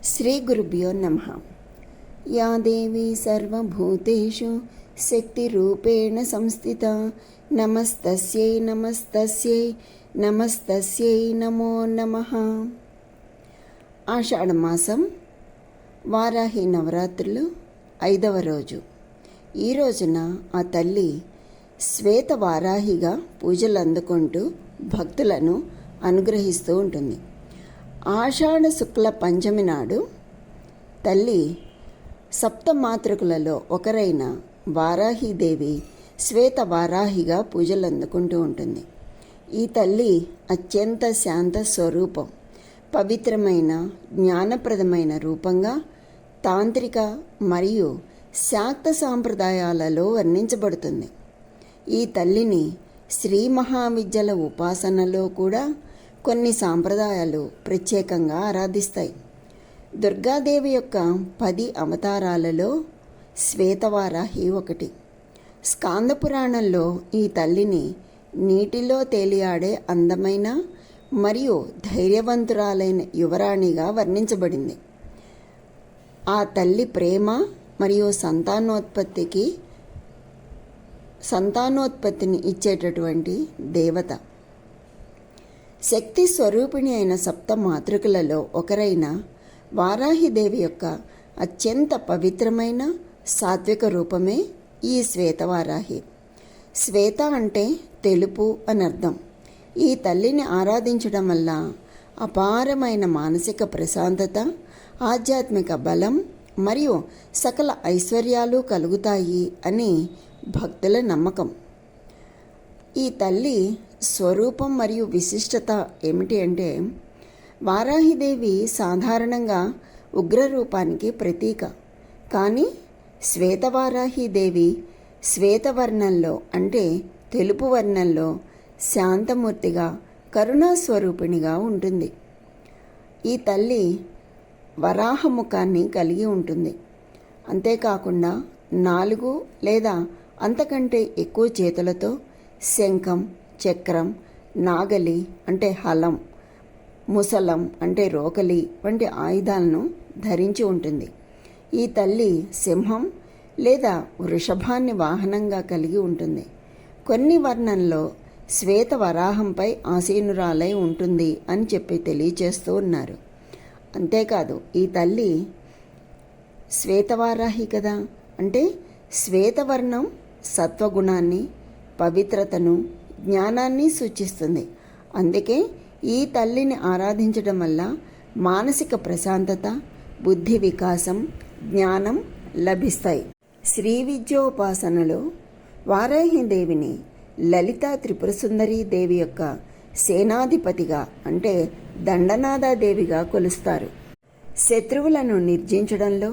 శ్రీ గురుభ్యో నమః. యా దేవీ సర్వభూతేషు శక్తిరూపేణ సంస్థిత నమస్తస్యై నమస్తస్యై నమస్తస్యై నమో నమః. ఆషాఢమాసం వారాహి నవరాత్రులు 5వ రోజు. ఈ రోజున ఆ తల్లి శ్వేత వారాహిగా పూజలు అందుకుంటూ భక్తులను అనుగ్రహిస్తూ ఉంటుంది. ఆషాఢ శుక్ల పంచమి నాడు తల్లి సప్తమాతృకులలో ఒకరైన వారాహీదేవి శ్వేత వారాహిగా పూజలు అందుకుంటూ ఉంటుంది. ఈ తల్లి అత్యంత శాంత స్వరూపం, పవిత్రమైన జ్ఞానప్రదమైన రూపంగా తాంత్రిక మరియు శాక్త సాంప్రదాయాలలో వర్ణించబడుతుంది. ఈ తల్లిని శ్రీ మహావిద్యల ఉపాసనలో కూడా కొన్ని సాంప్రదాయాలు ప్రత్యేకంగా ఆరాధిస్తాయి. దుర్గాదేవి యొక్క 10 అవతారాలలో శ్వేతవారాహి ఒకటి. స్కాంద పురాణంలో ఈ తల్లిని నీటిలో తేలియాడే అందమైన మరియు ధైర్యవంతురాలైన యువరాణిగా వర్ణించబడింది. ఆ తల్లి ప్రేమ మరియు సంతానోత్పత్తిని ఇచ్చేటటువంటి దేవత. శక్తి స్వరూపిణి అయిన సప్త మాతృకలలో ఒకరైన వారాహిదేవి యొక్క అత్యంత పవిత్రమైన సాత్విక రూపమే ఈ శ్వేతవారాహి. శ్వేత అంటే తెలుపు అని అర్థం. ఈ తల్లిని ఆరాధించడం వల్ల అపారమైన మానసిక ప్రశాంతత, ఆధ్యాత్మిక బలం మరియు సకల ఐశ్వర్యాలు కలుగుతాయి అని భక్తుల నమ్మకం. ఈ తల్లి స్వరూపం మరియు విశిష్టత ఏమిటి అంటే, వారాహిదేవి సాధారణంగా ఉగ్రరూపానికి ప్రతీక. కానీ శ్వేతవారాహిదేవి శ్వేతవర్ణంలో అంటే తెలుపు వర్ణంలో శాంతమూర్తిగా కరుణాస్వరూపిణిగా ఉంటుంది. ఈ తల్లి వరాహముఖాన్ని కలిగి ఉంటుంది. అంతేకాకుండా 4 లేదా అంతకంటే ఎక్కువ చేతులతో శంఖం, చక్రం, నాగలి అంటే హలం, ముసలం అంటే రోకలి వంటి ఆయుధాలను ధరించి ఉంటుంది. ఈ తల్లి సింహం లేదా వృషభాన్ని వాహనంగా కలిగి ఉంటుంది. కొన్ని వర్ణంలో శ్వేత వరాహంపై ఆసీనురాలై ఉంటుంది అని చెప్పి తెలియచేస్తూ ఉన్నారు. అంతేకాదు, ఈ తల్లి శ్వేతవారాహి కదా, అంటే శ్వేతవర్ణం సత్వగుణాన్ని, పవిత్రతను, జ్ఞానాన్ని సూచిస్తుంది. అందుకే ఈ తల్లిని ఆరాధించడం వల్ల మానసిక ప్రశాంతత, బుద్ధి వికాసం, జ్ఞానం లభిస్తాయి. శ్రీ విద్యోపాసనలో వారాహిదేవిని లలితా త్రిపురసుందరీ దేవి యొక్క సేనాధిపతిగా అంటే దండనాదాదేవిగా కొలుస్తారు. శత్రువులను నిర్జించడంలో,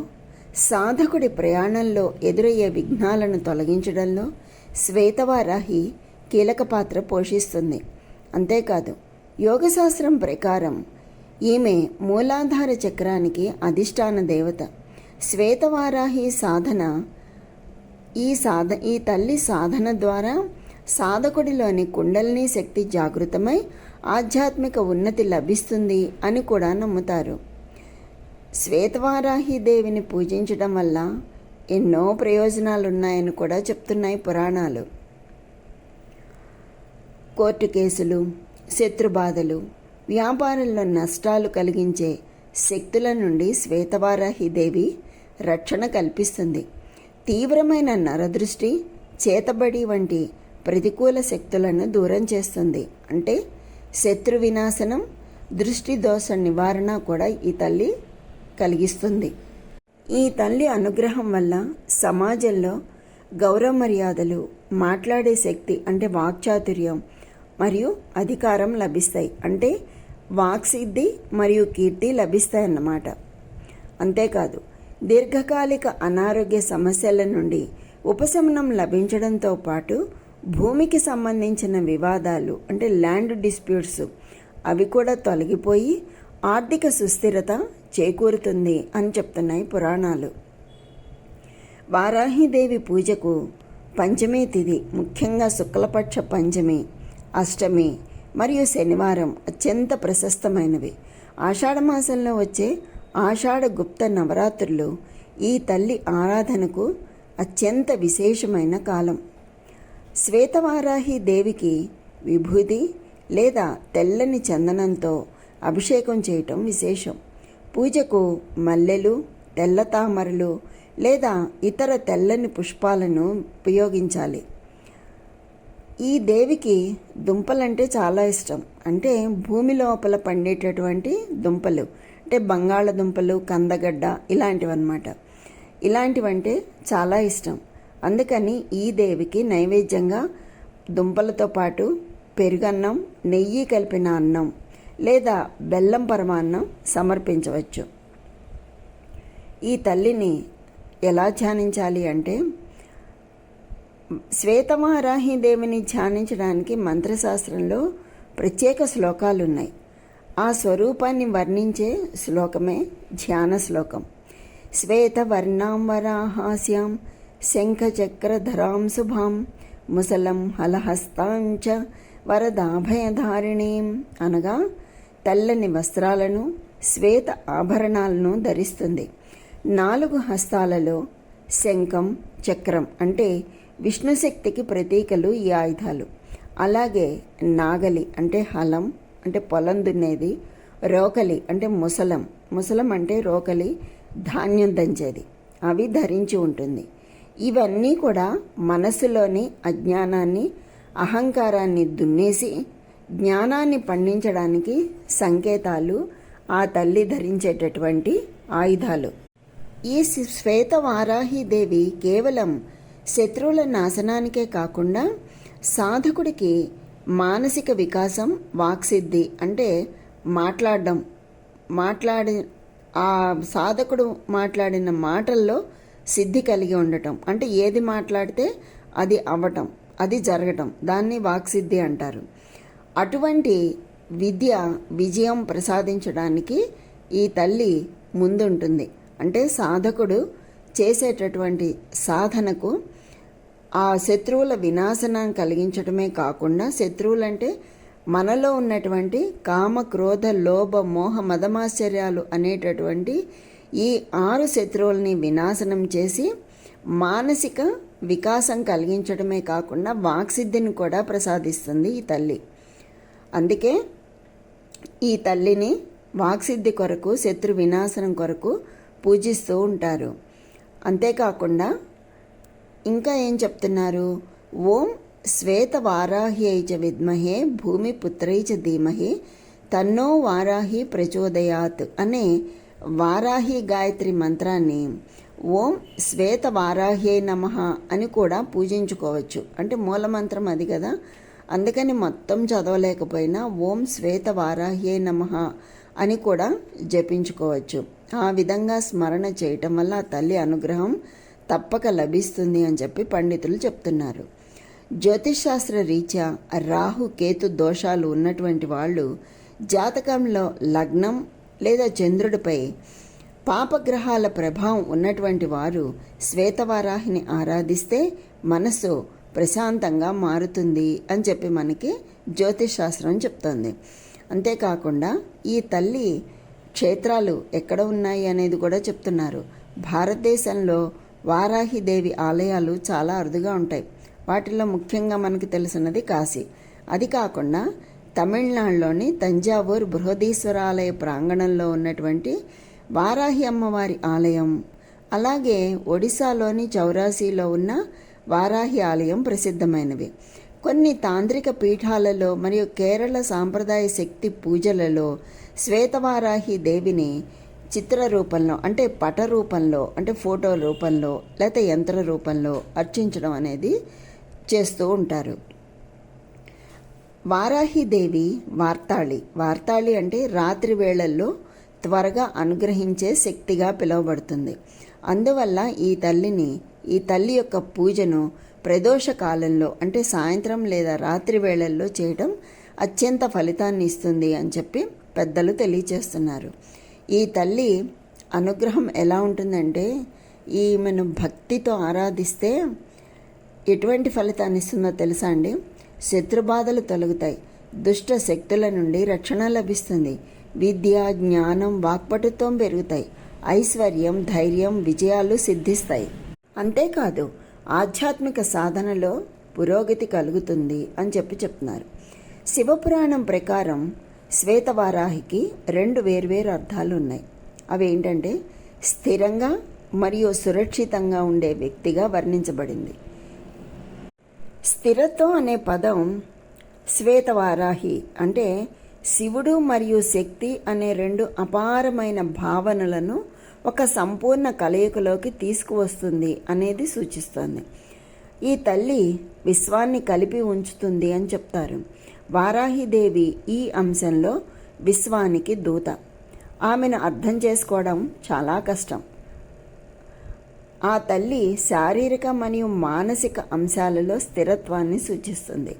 సాధకుడి ప్రయాణంలో ఎదురయ్యే విఘ్నాలను తొలగించడంలో శ్వేతవారాహి కీలక పాత్ర పోషిస్తుంది. అంతేకాదు, యోగశాస్త్రం ప్రకారం ఈమె మూలాధార చక్రానికి అధిష్టాన దేవత. శ్వేతవారాహి ఈ తల్లి సాధన ద్వారా సాధకుడిలోని కుండలిని శక్తి జాగృతమై ఆధ్యాత్మిక ఉన్నతి లభిస్తుంది అని కూడా నమ్ముతారు. శ్వేతవారాహి దేవిని పూజించడం వల్ల ఎన్నో ప్రయోజనాలున్నాయని కూడా చెప్తున్నాయి పురాణాలు. కోర్టు కేసులు, శత్రుబాధలు, వ్యాపారంలో నష్టాలు కలిగించే శక్తుల నుండి శ్వేతవారాహిదేవి రక్షణ కల్పిస్తుంది. తీవ్రమైన నరదృష్టి, చేతబడి వంటి ప్రతికూల శక్తులను దూరం చేస్తుంది. అంటే శత్రు వినాశనం, దృష్టి దోష నివారణ కూడా ఈ తల్లి కలిగిస్తుంది. ఈ తల్లి అనుగ్రహం వల్ల సమాజంలో గౌరవ మర్యాదలు, మాట్లాడే శక్తి అంటే వాక్చాతుర్యం మరియు అధికారం లభిస్తాయి. అంటే వాక్సిద్ధి మరియు కీర్తి లభిస్తాయన్నమాట. అంతేకాదు, దీర్ఘకాలిక అనారోగ్య సమస్యల నుండి ఉపశమనం లభించడంతో పాటు భూమికి సంబంధించిన వివాదాలు అంటే ల్యాండ్ డిస్ప్యూట్స్ అవి కూడా తొలగిపోయి ఆర్థిక సుస్థిరత చేకూరుతుంది అని చెప్తున్నాయి పురాణాలు. వారాహిదేవి పూజకు పంచమి తిథి, ముఖ్యంగా శుక్లపక్ష పంచమి, అష్టమి మరియు శనివారం అత్యంత ప్రశస్తమైనవి. ఆషాఢమాసంలో వచ్చే ఆషాఢ గుప్త నవరాత్రులు ఈ తల్లి ఆరాధనకు అత్యంత విశేషమైన కాలం. శ్వేతవారాహి దేవికి విభూది లేదా తెల్లని చందనంతో అభిషేకం చేయటం విశేషం. పూజకు మల్లెలు, తెల్ల తామరలు లేదా ఇతర తెల్లని పుష్పాలను ఉపయోగించాలి. ఈ దేవికి దుంపలంటే చాలా ఇష్టం. అంటే భూమి లోపల పండేటటువంటి దుంపలు, అంటే బంగాళదుంపలు, కందగడ్డ ఇలాంటివన్నమాట. ఇలాంటివంటే చాలా ఇష్టం. అందుకని ఈ దేవికి నైవేద్యంగా దుంపలతో పాటు పెరుగన్నం, నెయ్యి కలిపిన అన్నం లేదా బెల్లం పరమాన్నం సమర్పించవచ్చు. ఈ తల్లిని ఎలా ధ్యానించాలి అంటే, శ్వేతవారాహి దేవిని ధ్యానించడానికి మంత్రశాస్త్రంలో ప్రత్యేక శ్లోకాలు ఉన్నాయి. ఆ స్వరూపాన్ని వర్ణించే శ్లోకమే ధ్యాన శ్లోకం. శ్వేతవర్ణాం వరాహాస్యాం శంఖచక్రధరాం శుభాం ముసలం హలహస్తాంచ వరదాభయధారిణీం అనగా తెల్లని వస్త్రాలను, శ్వేత ఆభరణాలను ధరిస్తుంది. 4 హస్తాలలో శంఖం, చక్రం అంటే విష్ణుశక్తికి ప్రతీకలు ఈ ఆయుధాలు. అలాగే నాగలి అంటే హలం అంటే పొలం దున్నేది, రోకలి అంటే ముసలం అంటే రోకలి ధాన్యం దంచేది, అవి ధరించి ఉంటుంది. ఇవన్నీ కూడా మనస్సులోని అజ్ఞానాన్ని, అహంకారాన్ని దున్నేసి జ్ఞానాన్ని పండించడానికి సంకేతాలు, ఆ తల్లి ధరించేటటువంటి ఆయుధాలు. ఈ శ్వేతవారాహిదేవి కేవలం శత్రువుల నాశనానికే కాకుండా సాధకుడికి మానసిక వికాసం, వాక్సిద్ధి అంటే ఆ సాధకుడు మాట్లాడిన మాటల్లో సిద్ధి కలిగి ఉండటం, అంటే ఏది మాట్లాడితే అది అవ్వటం, అది జరగటం, దాన్ని వాక్సిద్ధి అంటారు. అటువంటి విజయం ప్రసాదించడానికి ఈ తల్లి ముందుంటుంది. అంటే సాధకుడు చేసేటటువంటి సాధనకు ఆ శత్రువుల వినాశనం కలిగించడమే కాకుండా, శత్రువులంటే మనలో ఉన్నటువంటి కామ, క్రోధ, లోభ, మోహ, మదమాశ్చర్యాలు అనేటటువంటి ఈ 6 శత్రువుల్ని వినాశనం చేసి మానసిక వికాసం కలిగించడమే కాకుండా వాక్సిద్ధిని కూడా ప్రసాదిస్తుంది ఈ తల్లి. అందుకే ఈ తల్లిని వాక్సిద్ధి కొరకు, శత్రు వినాశనం కొరకు పూజిస్తూ ఉంటారు. అంతేకాకుండా ఇంకా ఏం చెప్తున్నారు? ఓం శ్వేతవారాహ్యై చ విద్మహే భూమిపుత్రై చ ధీమహి తన్నో వారాహి ప్రచోదయాత్ అనే వారాహి గాయత్రి మంత్రాన్ని ఓం శ్వేతవారాహ్యై నమః అని కూడా పూజించుకోవచ్చు. అంటే మూలమంత్రం అది కదా, అందుకని మొత్తం చదవలేకపోయినా ఓం శ్వేతవారాహ్యై నమః అని కూడా జపించుకోవచ్చు. ఆ విధంగా స్మరణ చేయటం వల్ల ఆ తల్లి అనుగ్రహం తప్పక లభిస్తుంది అని చెప్పి పండితులు చెప్తున్నారు. జ్యోతిష్ రీత్యా రాహు, కేతు దోషాలు ఉన్నటువంటి వాళ్ళు జాతకంలో లగ్నం లేదా చంద్రుడిపై పాపగ్రహాల ప్రభావం ఉన్నటువంటి వారు శ్వేతవారాహిని ఆరాధిస్తే మనసు ప్రశాంతంగా మారుతుంది అని చెప్పి మనకి జ్యోతిష్ శాస్త్రం చెప్తుంది. అంతేకాకుండా ఈ తల్లి క్షేత్రాలు ఎక్కడ ఉన్నాయి అనేది కూడా చెప్తున్నారు. భారతదేశంలో వారాహిదేవి ఆలయాలు చాలా అరుదుగా ఉంటాయి. వాటిల్లో ముఖ్యంగా మనకి తెలిసినది కాశీ. అది కాకుండా తమిళనాడులోని తంజావూరు బృహదీశ్వర ఆలయ ప్రాంగణంలో ఉన్నటువంటి వారాహి అమ్మవారి ఆలయం, అలాగే ఒడిశాలోని చౌరాసీలో ఉన్న వారాహి ఆలయం ప్రసిద్ధమైనవి. కొన్ని తాంత్రిక పీఠాలలో మరియు కేరళ సాంప్రదాయ శక్తి పూజలలో శ్వేతవారాహి దేవిని చిత్ర రూపంలో, అంటే పట రూపంలో, అంటే ఫోటో రూపంలో లేకపోతే యంత్ర రూపంలో అర్చించడం అనేది చేస్తూ ఉంటారు. వారాహిదేవి వార్తాళి అంటే రాత్రి వేళల్లో త్వరగా అనుగ్రహించే శక్తిగా పిలువబడుతుంది. అందువల్ల ఈ తల్లి యొక్క పూజను ప్రదోష కాలంలో, అంటే సాయంత్రం లేదా రాత్రి వేళల్లో చేయడం అత్యంత ఫలితాన్ని ఇస్తుంది అని చెప్పి పెద్దలు తెలియచేస్తున్నారు. ఈ తల్లి అనుగ్రహం ఎలా ఉంటుందంటే, ఈమెను భక్తితో ఆరాధిస్తే ఎటువంటి ఫలితాన్ని ఇస్తుందో తెలుసా అండి? శత్రుబాధలు తొలగుతాయి, దుష్ట శక్తుల నుండి రక్షణ లభిస్తుంది, విద్య, జ్ఞానం, వాక్పటుత్వం పెరుగుతాయి. ఐశ్వర్యం, ధైర్యం, విజయాలు సిద్ధిస్తాయి. అంతేకాదు ఆధ్యాత్మిక సాధనలో పురోగతి కలుగుతుంది అని చెప్తున్నారు. శివపురాణం ప్రకారం శ్వేతవారాహికి 2 వేర్వేరు అర్థాలు ఉన్నాయి. అవి ఏంటంటే స్థిరంగా మరియు సురక్షితంగా ఉండే వ్యక్తిగా వర్ణించబడింది. స్థిరత్వం అనే పదం శ్వేతవారాహి అంటే శివుడు మరియు శక్తి అనే 2 అపారమైన భావనలను ఒక సంపూర్ణ కలయికలోకి తీసుకువస్తుంది అనేది సూచిస్తుంది. ఈ తల్లి విశ్వాన్ని కలిపి ఉంచుతుంది అని చెప్తారు. వారాహిదేవి ఈ అంశంలో విశ్వానికి దూత. ఆమెను అర్థం చేసుకోవడం చాలా కష్టం. ఆ తల్లి శారీరక మరియు మానసిక అంశాలలో స్థిరత్వాన్ని సూచిస్తుంది.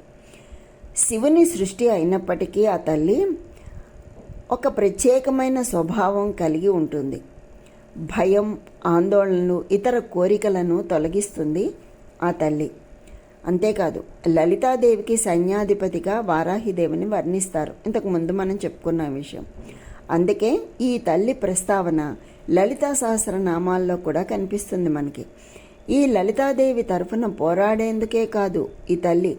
శివుని సృష్టి అయినప్పటికీ ఆ తల్లి ఒక ప్రత్యేకమైన స్వభావం కలిగి ఉంటుంది. భయం, ఆందోళనలు, ఇతర కోరికలను తొలగిస్తుంది ఆ తల్లి. అంతేకాదు లలితాదేవికి సైన్యాధిపతిగా వారాహిదేవిని వర్ణిస్తారు. ఇంతకుముందు మనం చెప్పుకున్న విషయం. అందుకే ఈ తల్లి ప్రస్తావన లలితా సహస్రనామాల్లో కూడా కనిపిస్తుంది మనకి. ఈ లలితాదేవి తరఫున పోరాడేందుకే కాదు, ఈ తల్లి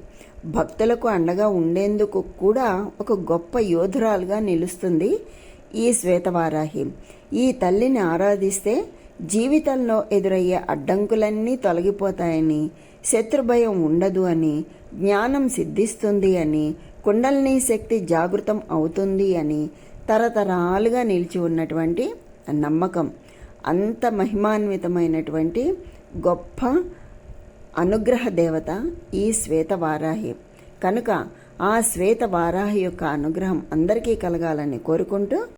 భక్తులకు అండగా ఉండేందుకు కూడా ఒక గొప్ప యోధురాలుగా నిలుస్తుంది ఈ శ్వేతవారాహి. ఈ తల్లిని ఆరాధిస్తే జీవితంలో ఎదురయ్యే అడ్డంకులన్నీ తొలగిపోతాయని, శత్రుభయం ఉండదు అని, జ్ఞానం సిద్ధిస్తుంది అని, కుండలిని శక్తి జాగృతం అవుతుంది అని తరతరాలుగా నిలిచి ఉన్నటువంటి నమ్మకం. అంత మహిమాన్వితమైనటువంటి గొప్ప అనుగ్రహ దేవత ఈ శ్వేతవారాహి. కనుక ఆ శ్వేతవారాహి యొక్క అనుగ్రహం అందరికీ కలగాలని కోరుకుంటూ